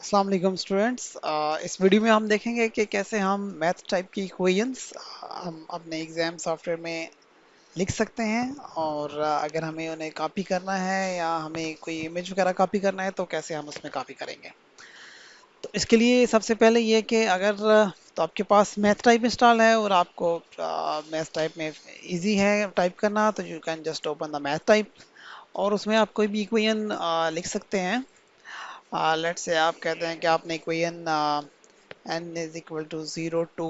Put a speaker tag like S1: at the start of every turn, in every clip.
S1: अस्सलाम वालेकुम स्टूडेंट्स। इस वीडियो में हम देखेंगे कि कैसे हम मैथ टाइप की इक्वेशंस हम अपने एग्जाम सॉफ्टवेयर में लिख सकते हैं। और अगर हमें उन्हें कॉपी करना है या हमें कोई इमेज वगैरह कॉपी करना है तो कैसे हम उसमें कॉपी करेंगे। तो इसके लिए सबसे पहले ये कि अगर तो आपके पास मैथ टाइप इंस्टॉल है और आपको मैथ टाइप में इजी है टाइप करना, तो you can just open the math type और उसमें आप कोई भी इक्वेशन लिख सकते हैं। लेट्स से आप कहते हैं कि आपने equation n is equal to 0 to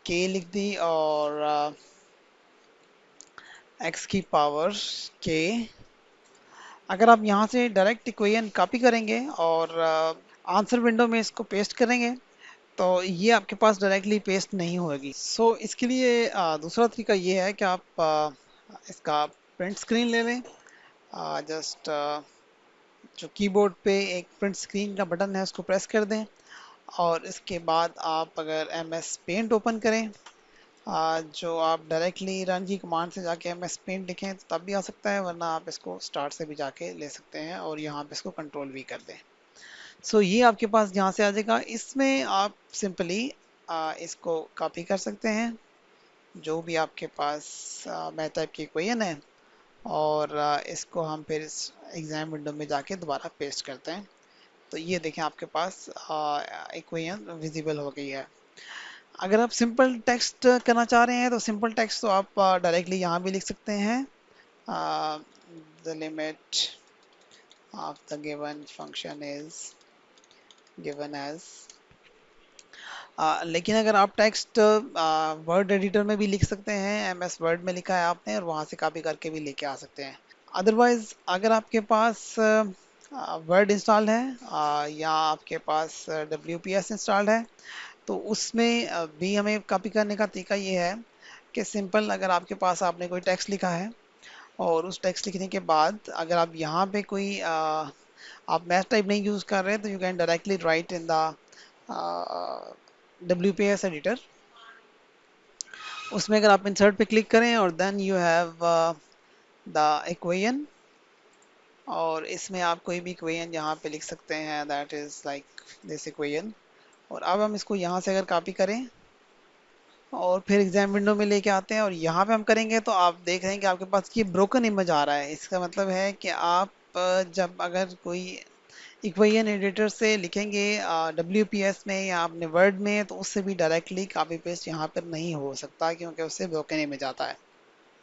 S1: k लिख दी और x की पावर k। अगर आप यहाँ से डायरेक्ट इक्वेशन कॉपी करेंगे और आंसर विंडो में इसको पेस्ट करेंगे तो ये आपके पास डायरेक्टली पेस्ट नहीं होगी। सो इसके लिए दूसरा तरीका ये है कि आप इसका प्रिंट स्क्रीन ले लें। जस्ट जो कीबोर्ड पे एक प्रिंट स्क्रीन का बटन है उसको प्रेस कर दें और इसके बाद आप अगर एम एस पेंट ओपन करें, जो आप डायरेक्टली रन की कमांड से जाके एम एस पेंट लिखें तो तब भी आ सकता है, वरना आप इसको स्टार्ट से भी जाके ले सकते हैं और यहाँ पे इसको कंट्रोल भी कर दें। सो ये आपके पास यहाँ से आ जाएगा। इसमें आप सिंपली इसको कॉपी कर सकते हैं जो भी आपके पास मैथ टाइप की इक्वेशन है और इसको हम फिर इस एग्जाम विंडो में जाके दोबारा पेस्ट करते हैं। तो ये देखें आपके पास इक्वेशन विजिबल हो गई है। अगर आप सिंपल टेक्स्ट करना चाह रहे हैं तो सिंपल टेक्स्ट तो आप डायरेक्टली यहाँ भी लिख सकते हैं। The limit of the given function is given as. लेकिन अगर आप टेक्स्ट वर्ड एडिटर में भी लिख सकते हैं, एम एस वर्ड में लिखा है आपने और वहाँ से कॉपी करके भी लेके आ सकते हैं। अदरवाइज अगर आपके पास वर्ड इंस्टॉल है या आपके पास डब्ल्यू पी एस इंस्टॉल्ड है तो उसमें भी हमें कॉपी करने का तरीका ये है कि सिंपल अगर आपके पास आपने कोई टेक्स्ट लिखा है और उस टेक्स्ट लिखने के बाद अगर आप यहाँ पे कोई आप मैथ टाइप नहीं यूज़ कर रहे तो you can directly write in the W P S editor. उसमें अगर आप इंसर्ट पे क्लिक करें और then you have the equation और इसमें आप कोई भी इक्वेशन यहाँ पे लिख सकते हैं, that is like this equation. और अब हम इसको यहाँ से अगर कॉपी करें और फिर एग्जाम विंडो में लेके आते हैं और यहाँ पे हम करेंगे तो आप देख रहे हैं कि आपके पास ये ब्रोकन इमेज आ रहा है। इसका मतलब है कि आप जब अगर कोई इक्वेशन एडिटर से लिखेंगे डब्ल्यू पी एस में या अपने वर्ड में तो उससे भी डायरेक्टली कॉपी पेस्ट यहाँ पर नहीं हो सकता क्योंकि उससे ब्रोकन इमेज आता है।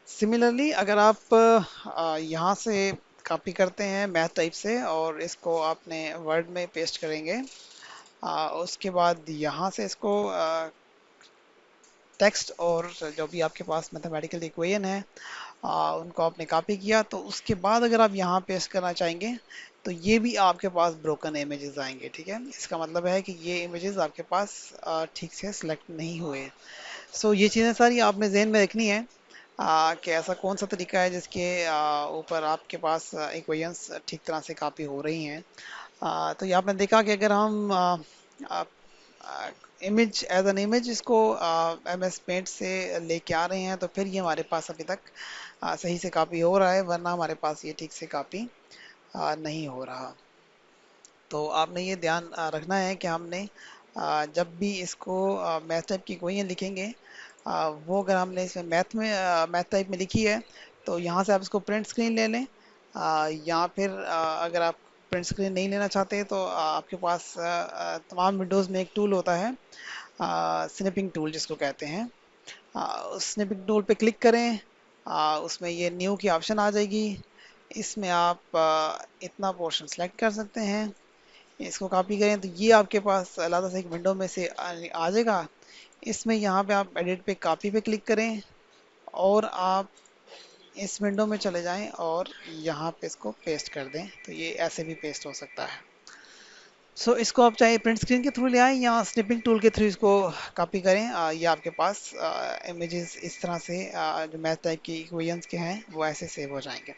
S1: सिमिलरली अगर आप यहाँ से कॉपी करते हैं मैथ टाइप से और इसको आपने वर्ड में पेस्ट करेंगे, उसके बाद यहाँ से इसको टेक्स्ट और जो भी आपके पास मैथमेटिकल इक्वेशन है उनको आपने कॉपी किया तो उसके बाद अगर आप यहाँ पेस्ट करना चाहेंगे तो ये भी आपके पास ब्रोकन इमेजेस आएंगे। ठीक है, इसका मतलब है कि ये इमेजेस आपके पास ठीक से सिलेक्ट नहीं हुए। सो ये चीज़ें सारी आपने जहन में रखनी है कि ऐसा कौन सा तरीका है जिसके ऊपर आपके पास इक्वेशंस ठीक तरह से कॉपी हो रही हैं। तो ये आपने देखा कि अगर हम इमेज एज एन इमेज इसको एम एस पेंट से लेके आ रहे हैं तो फिर ये हमारे पास अभी तक सही से कॉपी हो रहा है, वरना हमारे पास ये ठीक से कॉपी नहीं हो रहा। तो आपने ये ध्यान रखना है कि हमने जब भी इसको मैथ टाइप की कोई लिखेंगे वो अगर हमने इसमें मैथ टाइप में लिखी है तो यहाँ से आप इसको प्रिंट स्क्रीन ले लें, या फिर अगर आप प्रिंट स्क्रीन नहीं लेना चाहते तो आपके पास तमाम विंडोज़ में एक टूल होता है स्निपिंग टूल जिसको कहते हैं। उस स्निपिंग टूल पे क्लिक करें, उसमें ये न्यू की ऑप्शन आ जाएगी। इसमें आप इतना पोर्शन सेलेक्ट कर सकते हैं, इसको कॉपी करें तो ये आपके पास अलग से एक विंडो में से आ जाएगा। इसमें यहाँ पे आप एडिट पे कॉपी पे क्लिक करें और आप इस विंडो में चले जाएं और यहाँ पे इसको पेस्ट कर दें तो ये ऐसे भी पेस्ट हो सकता है। सो इसको आप चाहे प्रिंट स्क्रीन के थ्रू ले आएं या स्निपिंग टूल के थ्रू इसको कॉपी करें। ये आपके पास इमेजेस इस तरह से जो मैथ टाइप की इक्वेशंस के हैं वो ऐसे सेव हो जाएंगे।